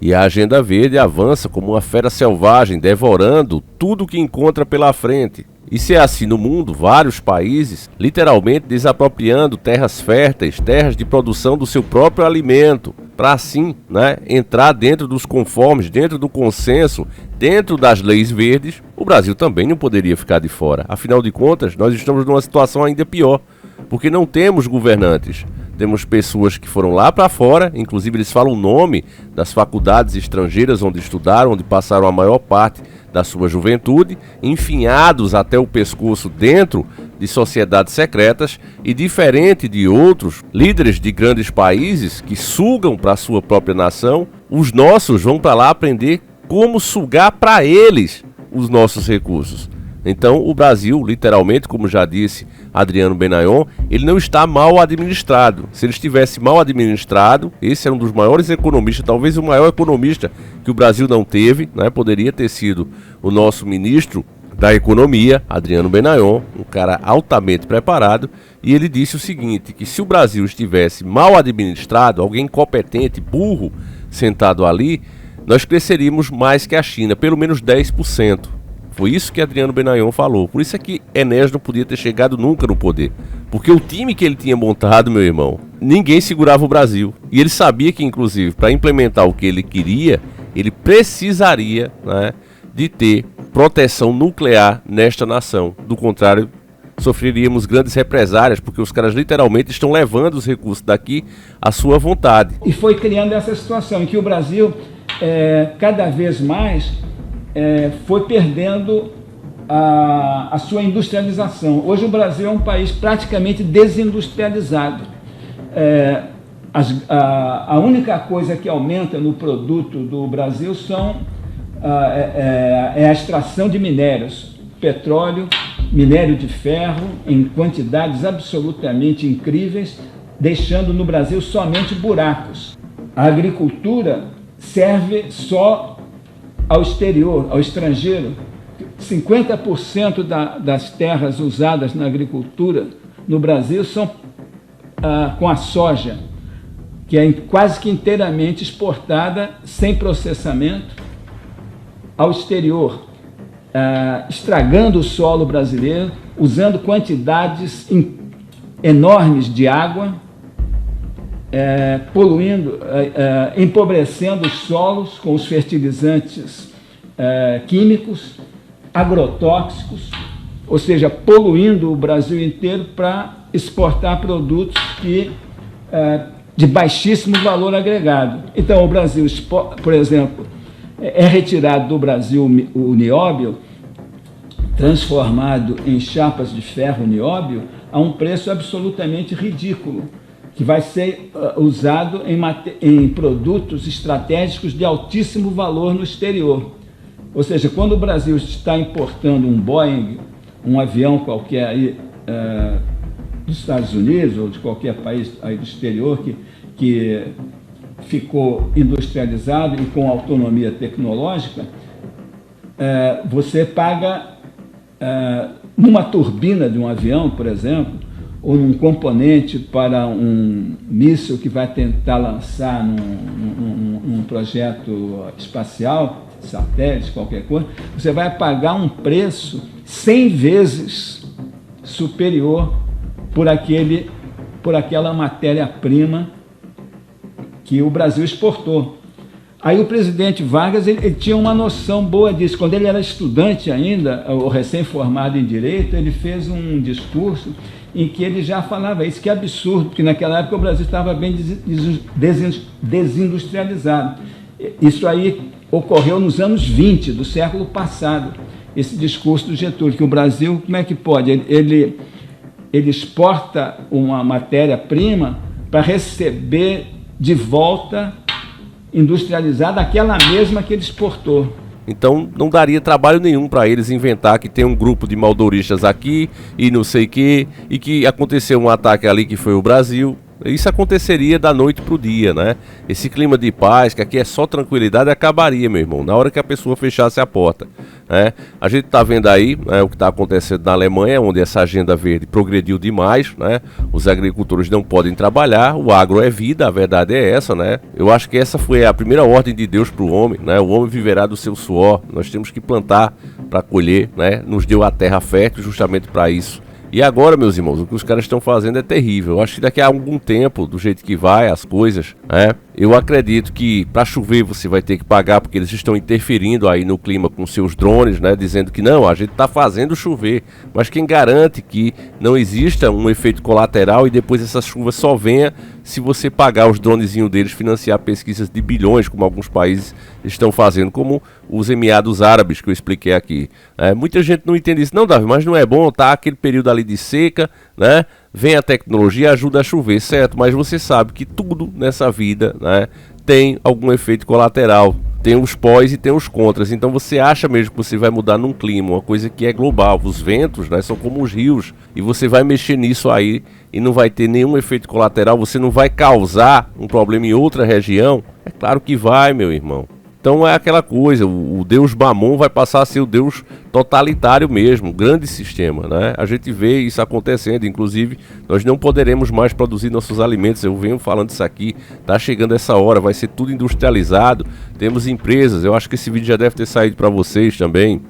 E a agenda verde avança como uma fera selvagem, devorando tudo que encontra pela frente. E se é assim no mundo, vários países literalmente desapropriando terras férteis, terras de produção do seu próprio alimento, para assim, entrar dentro dos conformes, dentro do consenso, dentro das leis verdes. O Brasil também não poderia ficar de fora. Afinal de contas, nós estamos numa situação ainda pior, porque não temos governantes. Temos pessoas que foram lá para fora, inclusive eles falam o nome das faculdades estrangeiras onde estudaram, onde passaram a maior parte da sua juventude, enfinhados até o pescoço dentro de sociedades secretas, e diferente de outros líderes de grandes países que sugam para a sua própria nação, os nossos vão para lá aprender como sugar para eles os nossos recursos. Então o Brasil, literalmente, como já disse Adriano Benayon, ele não está mal administrado. Se ele estivesse mal administrado, esse era um dos maiores economistas, talvez o maior economista que o Brasil não teve, poderia ter sido o nosso ministro da Economia, Adriano Benayon, um cara altamente preparado, e ele disse o seguinte, que se o Brasil estivesse mal administrado, alguém incompetente, burro, sentado ali, nós cresceríamos mais que a China, pelo menos 10%. Foi isso que Adriano Benayon falou. Por isso é que Enéas não podia ter chegado nunca no poder. Porque o time que ele tinha montado, meu irmão, ninguém segurava o Brasil. E ele sabia que, inclusive, para implementar o que ele queria, ele precisaria de ter proteção nuclear nesta nação. Do contrário, sofreríamos grandes represárias, porque os caras literalmente estão levando os recursos daqui à sua vontade. E foi criando essa situação em que o Brasil, cada vez mais, foi perdendo a sua industrialização. Hoje o Brasil é um país praticamente desindustrializado. A única coisa que aumenta no produto do Brasil é a extração de minérios, petróleo, minério de ferro, em quantidades absolutamente incríveis, deixando no Brasil somente buracos. A agricultura serve só ao exterior, ao estrangeiro. 50% das terras usadas na agricultura no Brasil são com a soja, que é quase que inteiramente exportada sem processamento ao exterior, estragando o solo brasileiro, usando quantidades enormes de água, poluindo, empobrecendo os solos com os fertilizantes químicos, agrotóxicos, ou seja, poluindo o Brasil inteiro para exportar produtos de baixíssimo valor agregado. Então, o Brasil, por exemplo, é retirado do Brasil o nióbio, transformado em chapas de ferro nióbio, a um preço absolutamente ridículo, que vai ser usado em produtos estratégicos de altíssimo valor no exterior. Ou seja, quando o Brasil está importando um Boeing, um avião qualquer aí, dos Estados Unidos ou de qualquer país aí do exterior que ficou industrializado e com autonomia tecnológica, você paga numa turbina de um avião, por exemplo, ou num componente para um míssil que vai tentar lançar num projeto espacial, satélite, qualquer coisa, você vai pagar um preço 100 vezes superior por aquela matéria-prima que o Brasil exportou. Aí o presidente Vargas ele tinha uma noção boa disso. Quando ele era estudante ainda, ou recém-formado em Direito, ele fez um discurso em que ele já falava isso, que é absurdo, porque naquela época o Brasil estava bem desindustrializado. Isso aí ocorreu nos anos 20 do século passado, esse discurso do Getúlio, que o Brasil, como é que pode? Ele exporta uma matéria-prima para receber de volta industrializada aquela mesma que ele exportou. Então não daria trabalho nenhum para eles inventar que tem um grupo de maldoristas aqui e não sei o quê, e que aconteceu um ataque ali que foi o Brasil. Isso aconteceria da noite pro dia, né? Esse clima de paz, que aqui é só tranquilidade, acabaria, meu irmão, na hora que a pessoa fechasse a porta, né? A gente tá vendo aí, né, o que está acontecendo na Alemanha, onde essa agenda verde progrediu demais, né? Os agricultores não podem trabalhar, o agro é vida, a verdade é essa, né? Eu acho que essa foi a primeira ordem de Deus pro homem, né? O homem viverá do seu suor, nós temos que plantar para colher, né? Nos deu a terra fértil justamente para isso. E agora, meus irmãos, o que os caras estão fazendo é terrível. Eu acho que daqui a algum tempo, do jeito que vai as coisas, né? Eu acredito que para chover você vai ter que pagar, porque eles estão interferindo aí no clima com seus drones, né? Dizendo que não, a gente está fazendo chover. Mas quem garante que não exista um efeito colateral e depois essa chuva só venha se você pagar os dronezinhos deles, financiar pesquisas de bilhões, como alguns países estão fazendo, como os Emirados Árabes, que eu expliquei aqui. Muita gente não entende isso. Não, Davi, mas não é bom, tá? Aquele período ali de seca, né? Vem a tecnologia, ajuda a chover, certo? Mas você sabe que tudo nessa vida, né, tem algum efeito colateral. Tem os pós e tem os contras. Então você acha mesmo que você vai mudar num clima, uma coisa que é global. Os ventos, né, são como os rios. E você vai mexer nisso aí e não vai ter nenhum efeito colateral. Você não vai causar um problema em outra região? É claro que vai, meu irmão. Então é aquela coisa, o Deus Mamon vai passar a ser o Deus totalitário mesmo, um grande sistema, né? A gente vê isso acontecendo, inclusive nós não poderemos mais produzir nossos alimentos, eu venho falando isso aqui, tá chegando essa hora, vai ser tudo industrializado, temos empresas, eu acho que esse vídeo já deve ter saído para vocês também,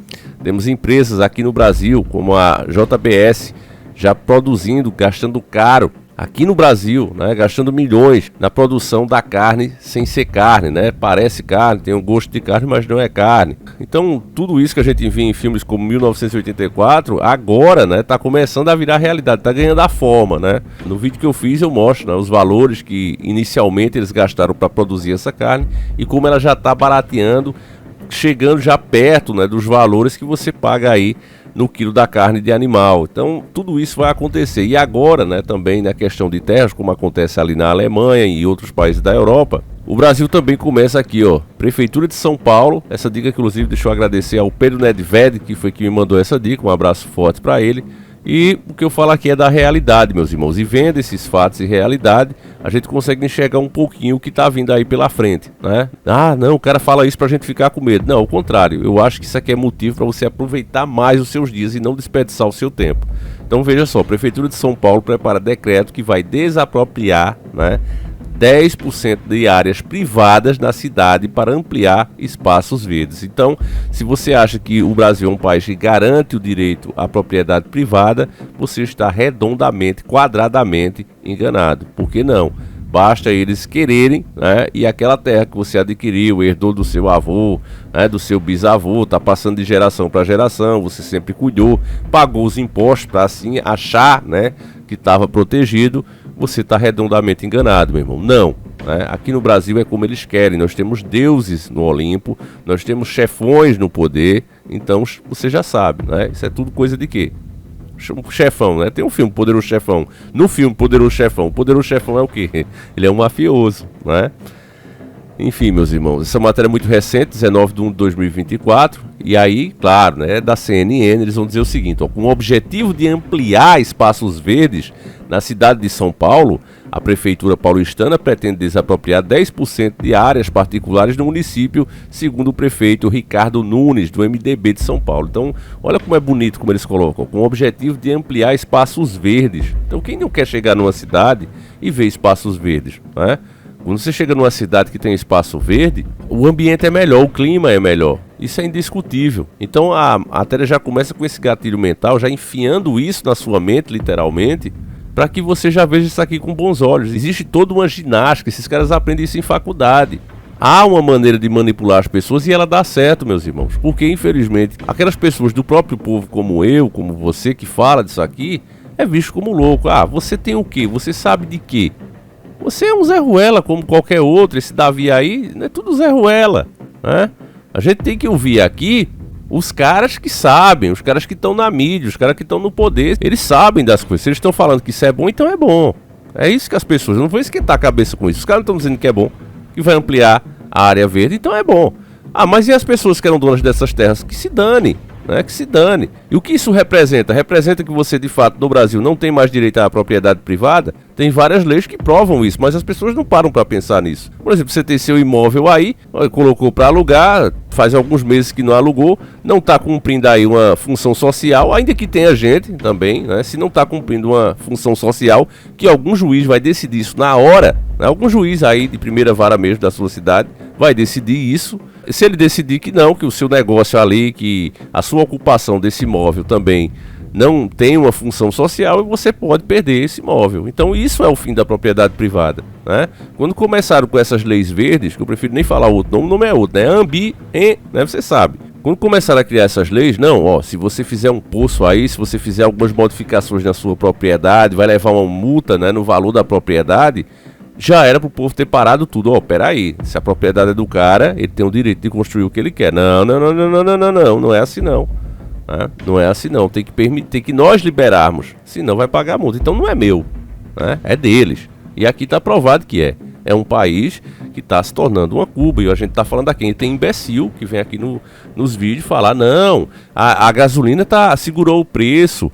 temos empresas aqui no Brasil, como a JBS, já produzindo, gastando caro, aqui no Brasil, né, gastando milhões na produção da carne sem ser carne, né? Parece carne, tem um gosto de carne, mas não é carne. Então, tudo isso que a gente vê em filmes como 1984, agora, né, tá começando a virar realidade, tá ganhando a forma, né? No vídeo que eu fiz eu mostro, né, os valores que inicialmente eles gastaram para produzir essa carne e como ela já tá barateando, chegando já perto, né, dos valores que você paga aí no quilo da carne de animal. Então tudo isso vai acontecer. E agora, né, também na questão de terras, como acontece ali na Alemanha e outros países da Europa, o Brasil também começa aqui, ó. Prefeitura de São Paulo, essa dica que inclusive deixa eu agradecer ao Pedro Nedved, que foi que me mandou essa dica, um abraço forte para ele. E o que eu falo aqui é da realidade, meus irmãos. E vendo esses fatos e realidade, a gente consegue enxergar um pouquinho o que tá vindo aí pela frente, né? Ah, não, o cara fala isso pra gente ficar com medo. Não, ao contrário. Eu acho que isso aqui é motivo para você aproveitar mais os seus dias e não desperdiçar o seu tempo. Então veja só, a Prefeitura de São Paulo prepara decreto que vai desapropriar, né, 10% de áreas privadas na cidade para ampliar espaços verdes. Então, se você acha que o Brasil é um país que garante o direito à propriedade privada, você está redondamente, quadradamente enganado. Por que não? Basta eles quererem, né, e aquela terra que você adquiriu, herdou do seu avô, né, do seu bisavô, está passando de geração para geração, você sempre cuidou, pagou os impostos para assim achar, né, que estava protegido, você está redondamente enganado, meu irmão. Não, né? Aqui no Brasil é como eles querem, nós temos deuses no Olimpo, nós temos chefões no poder, então você já sabe, né? Isso é tudo coisa de quê? Chefão, né? Tem um filme, Poderoso Chefão. No filme, Poderoso Chefão é o quê? Ele é um mafioso, né? Enfim, meus irmãos, essa matéria é muito recente, 19/1/2024, e aí, claro, né, da CNN, eles vão dizer o seguinte, ó, com o objetivo de ampliar espaços verdes na cidade de São Paulo, a Prefeitura paulistana pretende desapropriar 10% de áreas particulares no município, segundo o prefeito Ricardo Nunes, do MDB de São Paulo. Então, olha como é bonito como eles colocam, com o objetivo de ampliar espaços verdes. Então, quem não quer chegar numa cidade e ver espaços verdes, né? Quando você chega numa cidade que tem espaço verde, o ambiente é melhor, o clima é melhor. Isso é indiscutível. Então a matéria já começa com esse gatilho mental, já enfiando isso na sua mente, literalmente, para que você já veja isso aqui com bons olhos. Existe toda uma ginástica, esses caras aprendem isso em faculdade. Há uma maneira de manipular as pessoas e ela dá certo, meus irmãos. Porque, infelizmente, aquelas pessoas do próprio povo como eu, como você, que fala disso aqui, é visto como louco. Ah, você tem o quê? Você sabe de quê? Você é um Zé Ruela como qualquer outro. Esse Davi aí não é tudo Zé Ruela, né? A gente tem que ouvir aqui os caras que sabem, os caras que estão na mídia, os caras que estão no poder. Eles sabem das coisas. Se eles estão falando que isso é bom, então é bom. É isso que as pessoas não vão esquentar a cabeça com isso. Os caras não estão dizendo que é bom, que vai ampliar a área verde, então é bom. Ah, mas e as pessoas que eram donas dessas terras? Que se dane. né? Que se dane. E o que isso representa? Representa que você, de fato, no Brasil não tem mais direito à propriedade privada? Tem várias leis que provam isso, mas as pessoas não param para pensar nisso. Por exemplo, você tem seu imóvel aí, colocou para alugar, faz alguns meses que não alugou, não está cumprindo aí uma função social, ainda que tenha gente também, né? Se não está cumprindo uma função social, que algum juiz vai decidir isso na hora, né? Algum juiz aí de primeira vara mesmo da sua cidade vai decidir isso. Se ele decidir que não, que o seu negócio ali, que a sua ocupação desse imóvel também não tem uma função social, você pode perder esse imóvel. Então isso é o fim da propriedade privada, né? Quando começaram com essas leis verdes, que eu prefiro nem falar outro nome, o nome é outro, né? né? Você sabe. Quando começaram a criar essas leis, não, ó, se você fizer um poço aí, se você fizer algumas modificações na sua propriedade, vai levar uma multa, né, no valor da propriedade. Já era pro povo ter parado tudo. Ó, peraí, se a propriedade é do cara, ele tem o direito de construir o que ele quer. Não é assim não. Né? Não é assim não, tem que permitir que nós liberarmos, senão vai pagar a multa. Então não é meu, né? É deles. E aqui está provado que é. É um país que está se tornando uma Cuba. E a gente está falando aqui, tem imbecil que vem aqui nos vídeos falar, não, a gasolina segurou o preço,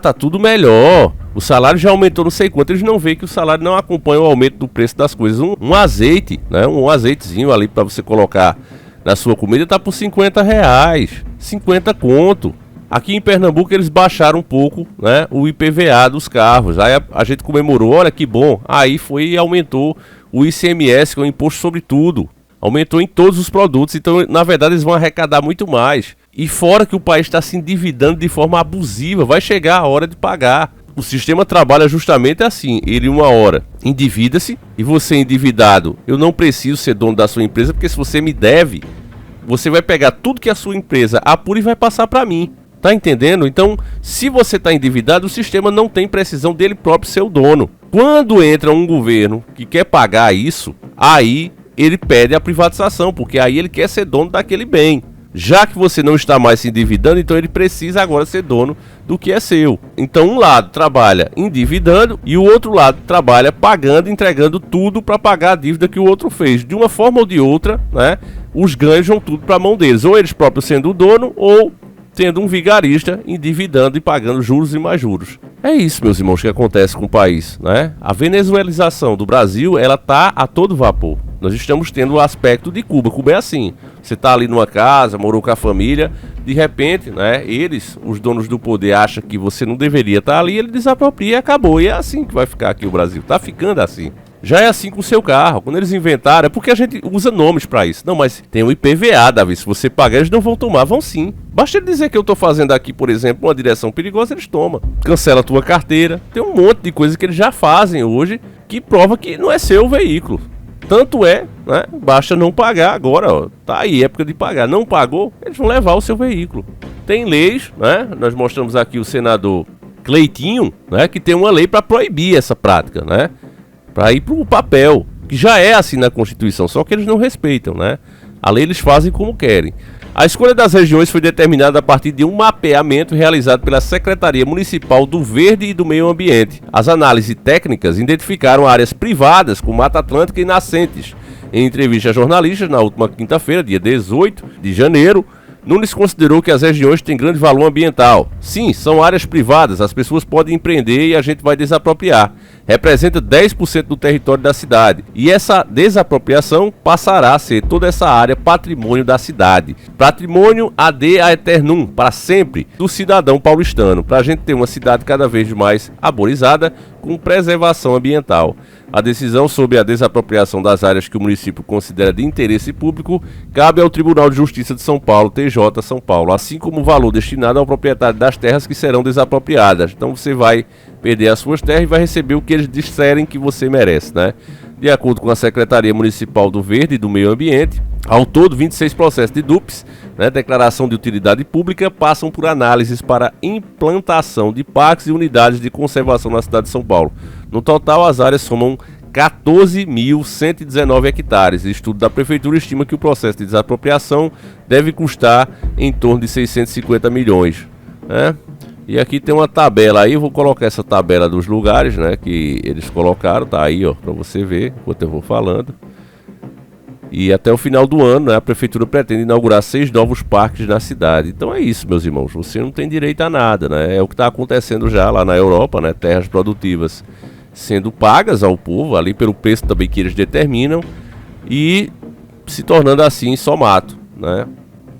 tá tudo melhor, o salário já aumentou não sei quanto. Eles não veem que o salário não acompanha o aumento do preço das coisas. Um azeite, né? Um azeitezinho ali para você colocar na sua comida tá por R$50, 50 conto. Aqui em Pernambuco eles baixaram um pouco, né, o IPVA dos carros. Aí a gente comemorou, olha que bom. Aí foi e aumentou o ICMS, que é o imposto sobre tudo. Aumentou em todos os produtos, então na verdade eles vão arrecadar muito mais. E fora que o país está se endividando de forma abusiva, vai chegar a hora de pagar. O sistema trabalha justamente assim, ele uma hora endivida-se, e você endividado, eu não preciso ser dono da sua empresa, porque se você me deve, você vai pegar tudo que a sua empresa apura e vai passar para mim. Tá entendendo? Então, se você está endividado, o sistema não tem precisão dele próprio ser o dono. Quando entra um governo que quer pagar isso, aí ele pede a privatização, porque aí ele quer ser dono daquele bem. Já que você não está mais se endividando, então ele precisa agora ser dono do que é seu. Então um lado trabalha endividando e o outro lado trabalha pagando, entregando tudo para pagar a dívida que o outro fez. De uma forma ou de outra, né, os ganhos vão tudo para a mão deles. Ou eles próprios sendo o dono, ou tendo um vigarista endividando e pagando juros e mais juros. É isso, meus irmãos, que acontece com o país, né? A venezuelização do Brasil, ela tá a todo vapor. Nós estamos tendo o aspecto de Cuba. Cuba é assim, você tá ali numa casa, morou com a família, de repente, né, eles, os donos do poder, acham que você não deveria estar ali, ele desapropria e acabou. E é assim que vai ficar aqui o Brasil, tá ficando assim. Já é assim com o seu carro. Quando eles inventaram, é porque a gente usa nomes pra isso. Não, mas tem o IPVA, Davi. Se você pagar, eles não vão tomar. Vão sim. Basta ele dizer que eu tô fazendo aqui, por exemplo, uma direção perigosa, eles tomam. Cancela a tua carteira. Tem um monte de coisa que eles já fazem hoje que prova que não é seu veículo. Tanto é, né? Basta não pagar agora, ó. Tá aí, época de pagar. Não pagou, eles vão levar o seu veículo. Tem leis, né? Nós mostramos aqui o senador Cleitinho, né? Que tem uma lei para proibir essa prática, né? Para ir para o papel, que já é assim na Constituição, só que eles não respeitam, né? A lei eles fazem como querem. A escolha das regiões foi determinada a partir de um mapeamento realizado pela Secretaria Municipal do Verde e do Meio Ambiente. As análises técnicas identificaram áreas privadas com Mata Atlântica e nascentes. Em entrevista a jornalistas na última quinta-feira, dia 18 de janeiro, Nunes considerou que as regiões têm grande valor ambiental. Sim, são áreas privadas, as pessoas podem empreender e a gente vai desapropriar. Representa 10% do território da cidade. E essa desapropriação passará a ser toda essa área patrimônio da cidade. Patrimônio ad aeternum, para sempre, do cidadão paulistano. Para a gente ter uma cidade cada vez mais arborizada, com preservação ambiental. A decisão sobre a desapropriação das áreas que o município considera de interesse público cabe ao Tribunal de Justiça de São Paulo, TJ São Paulo, assim como o valor destinado ao proprietário das terras que serão desapropriadas. Então você vai perder as suas terras e vai receber o que eles disserem que você merece, né? De acordo com a Secretaria Municipal do Verde e do Meio Ambiente, ao todo 26 processos de DUPs, né, declaração de utilidade pública, passam por análises para implantação de parques e unidades de conservação na cidade de São Paulo. No total, as áreas somam 14.119 hectares. O estudo da Prefeitura estima que o processo de desapropriação deve custar em torno de 650 milhões. Né? E aqui tem uma tabela aí, eu vou colocar essa tabela dos lugares, né, que eles colocaram, tá aí, ó, para você ver, enquanto eu vou falando. E até o final do ano, né, a prefeitura pretende inaugurar 6 novos parques na cidade. Então é isso, meus irmãos, você não tem direito a nada, né? É o que está acontecendo já lá na Europa, né? Terras produtivas sendo pagas ao povo, ali pelo preço também que eles determinam, e se tornando assim só mato, né?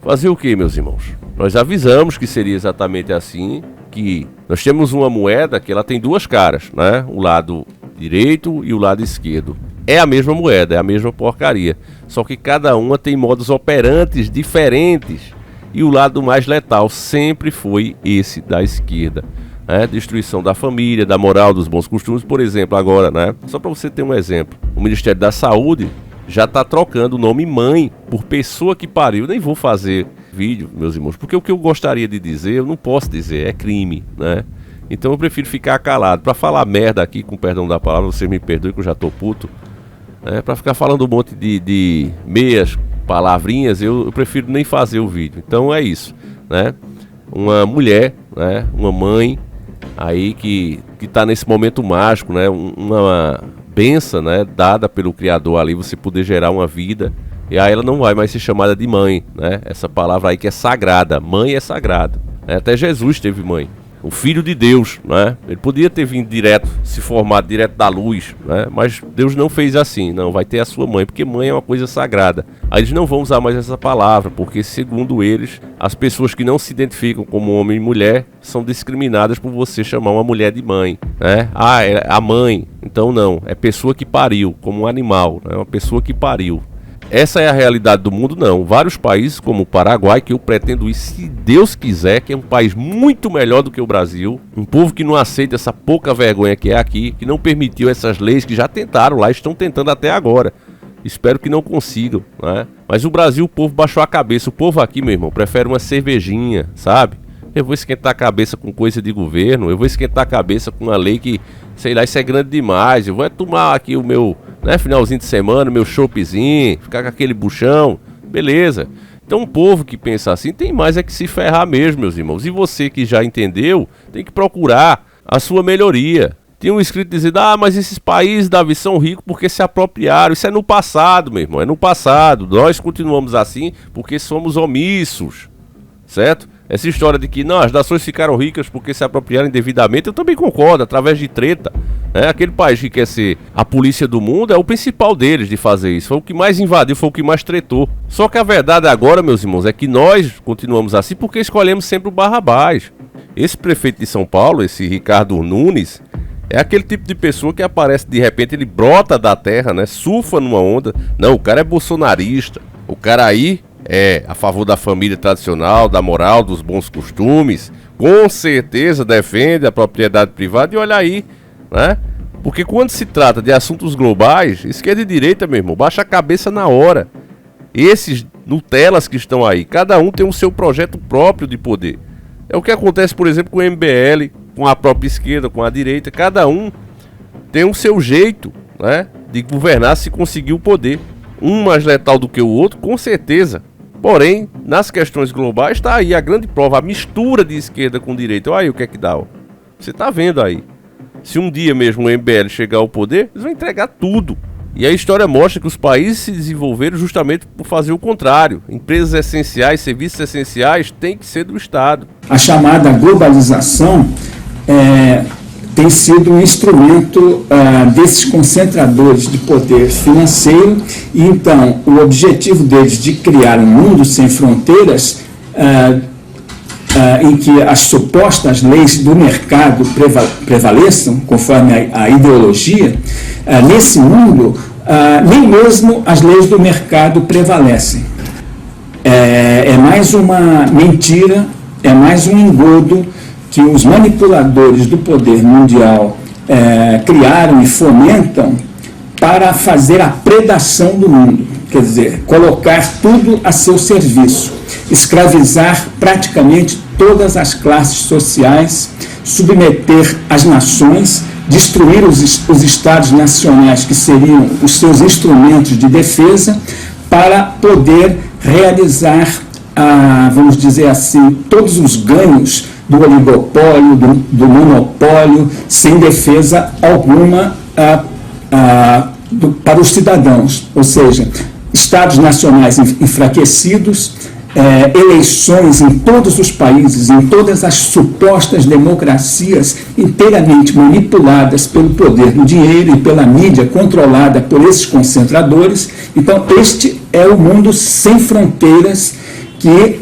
Fazer o que, meus irmãos? Nós avisamos que seria exatamente assim, que nós temos uma moeda que ela tem duas caras, né? O lado direito e o lado esquerdo. É a mesma moeda, é a mesma porcaria. Só que cada uma tem modus operantes diferentes. E o lado mais letal sempre foi esse da esquerda. Né? Destruição da família, da moral, dos bons costumes. Por exemplo, agora, né? Só para você ter um exemplo. O Ministério da Saúde já está trocando o nome mãe por pessoa que pariu. Nem vou fazer vídeo, meus irmãos, porque o que eu gostaria de dizer, eu não posso dizer, é crime, né? Então eu prefiro ficar calado. Para falar merda aqui, com perdão da palavra, vocês me perdoem que eu já tô puto. Para ficar falando um monte de meias palavrinhas, eu prefiro nem fazer o vídeo. Então é isso, né? Uma mulher, né? Uma mãe aí que tá nesse momento mágico, né? Uma benção, né? Dada pelo Criador ali, você poder gerar uma vida. E aí ela não vai mais ser chamada de mãe, né? Essa palavra aí que é sagrada, mãe é sagrada. Até Jesus teve mãe. O Filho de Deus, né? Ele podia ter vindo direto, se formado direto da luz, né? Mas Deus não fez assim, não, vai ter a sua mãe, porque mãe é uma coisa sagrada. Aí eles não vão usar mais essa palavra, porque segundo eles, as pessoas que não se identificam como homem e mulher são discriminadas por você chamar uma mulher de mãe, né? Ah, é a mãe. Então não, é pessoa que pariu, como um animal, né? Uma pessoa que pariu. Essa é a realidade do mundo, não. Vários países, como o Paraguai, que eu pretendo ir, se Deus quiser, que é um país muito melhor do que o Brasil. Um povo que não aceita essa pouca vergonha que é aqui, que não permitiu essas leis, que já tentaram lá, estão tentando até agora. Espero que não consigam, né? Mas o Brasil, o povo baixou a cabeça. O povo aqui, meu irmão, prefere uma cervejinha, sabe? Eu vou esquentar a cabeça com coisa de governo, eu vou esquentar a cabeça com uma lei que, sei lá, isso é grande demais. Eu vou tomar aqui o meu, né, finalzinho de semana, meu choppzinho, ficar com aquele buchão, beleza. Então um povo que pensa assim tem mais é que se ferrar mesmo, meus irmãos. E você que já entendeu, tem que procurar a sua melhoria. Tinha um escrito dizendo, mas esses países, Davi, são ricos porque se apropriaram. Isso é no passado, meu irmão, é no passado. Nós continuamos assim porque somos omissos, certo? Essa história de que não, as nações ficaram ricas porque se apropriaram indevidamente, eu também concordo, através de treta. Aquele país que quer ser a polícia do mundo é o principal deles de fazer isso. Foi o que mais invadiu, foi o que mais tretou. Só que a verdade agora, meus irmãos, é que nós continuamos assim porque escolhemos sempre o Barrabás. Esse prefeito de São Paulo, esse Ricardo Nunes, é aquele tipo de pessoa que aparece de repente, ele brota da terra, né? Surfa numa onda. Não, o cara é bolsonarista. O cara aí é a favor da família tradicional, da moral, dos bons costumes. Com certeza defende a propriedade privada. E olha aí, né? Porque quando se trata de assuntos globais, esquerda e direita, meu irmão, baixa a cabeça na hora. Esses Nutelas que estão aí, cada um tem o seu projeto próprio de poder. É o que acontece, por exemplo, com o MBL, com a própria esquerda, com a direita. Cada um tem o seu jeito, né, de governar se conseguir o poder. Um mais letal do que o outro, com certeza. Porém, nas questões globais está aí a grande prova, a mistura de esquerda com direita. Olha aí o que é que dá, ó. Você está vendo aí. Se um dia mesmo o MBL chegar ao poder, eles vão entregar tudo. E a história mostra que os países se desenvolveram justamente por fazer o contrário. Empresas essenciais, serviços essenciais têm que ser do Estado. A chamada globalização tem sido um instrumento desses concentradores de poder financeiro, e então o objetivo deles de criar um mundo sem fronteiras, em que as supostas leis do mercado prevaleçam, conforme a ideologia, nesse mundo, nem mesmo as leis do mercado prevalecem. É mais uma mentira, é mais um engodo que os manipuladores do poder mundial criaram e fomentam para fazer a predação do mundo, quer dizer, colocar tudo a seu serviço, escravizar praticamente todas as classes sociais, submeter as nações, destruir os estados nacionais, que seriam os seus instrumentos de defesa, para poder realizar, vamos dizer assim, todos os ganhos do oligopólio, do monopólio, sem defesa alguma para os cidadãos. Ou seja, Estados nacionais enfraquecidos, eleições em todos os países, em todas as supostas democracias inteiramente manipuladas pelo poder do dinheiro e pela mídia controlada por esses concentradores. Então, este é o mundo sem fronteiras que,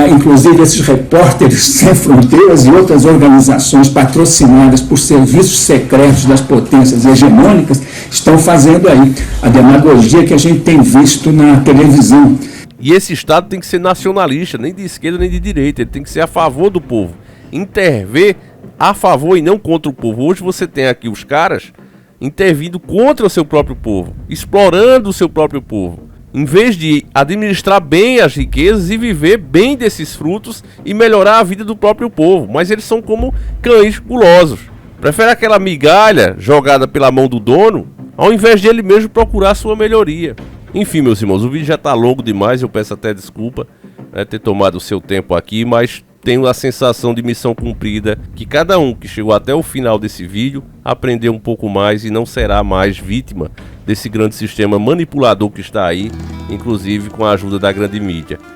inclusive, esses repórteres sem fronteiras e outras organizações patrocinadas por serviços secretos das potências hegemônicas estão fazendo aí a demagogia que a gente tem visto na televisão. E esse Estado tem que ser nacionalista, nem de esquerda nem de direita, ele tem que ser a favor do povo, intervir a favor e não contra o povo. Hoje você tem aqui os caras intervindo contra o seu próprio povo, explorando o seu próprio povo, em vez de administrar bem as riquezas e viver bem desses frutos e melhorar a vida do próprio povo. Mas eles são como cães gulosos, prefere aquela migalha jogada pela mão do dono, ao invés de ele mesmo procurar a sua melhoria. Enfim, meus irmãos, o vídeo já está longo demais, eu peço até desculpa ter tomado o seu tempo aqui, mas tenho a sensação de missão cumprida, que cada um que chegou até o final desse vídeo aprendeu um pouco mais e não será mais vítima desse grande sistema manipulador que está aí, inclusive com a ajuda da grande mídia.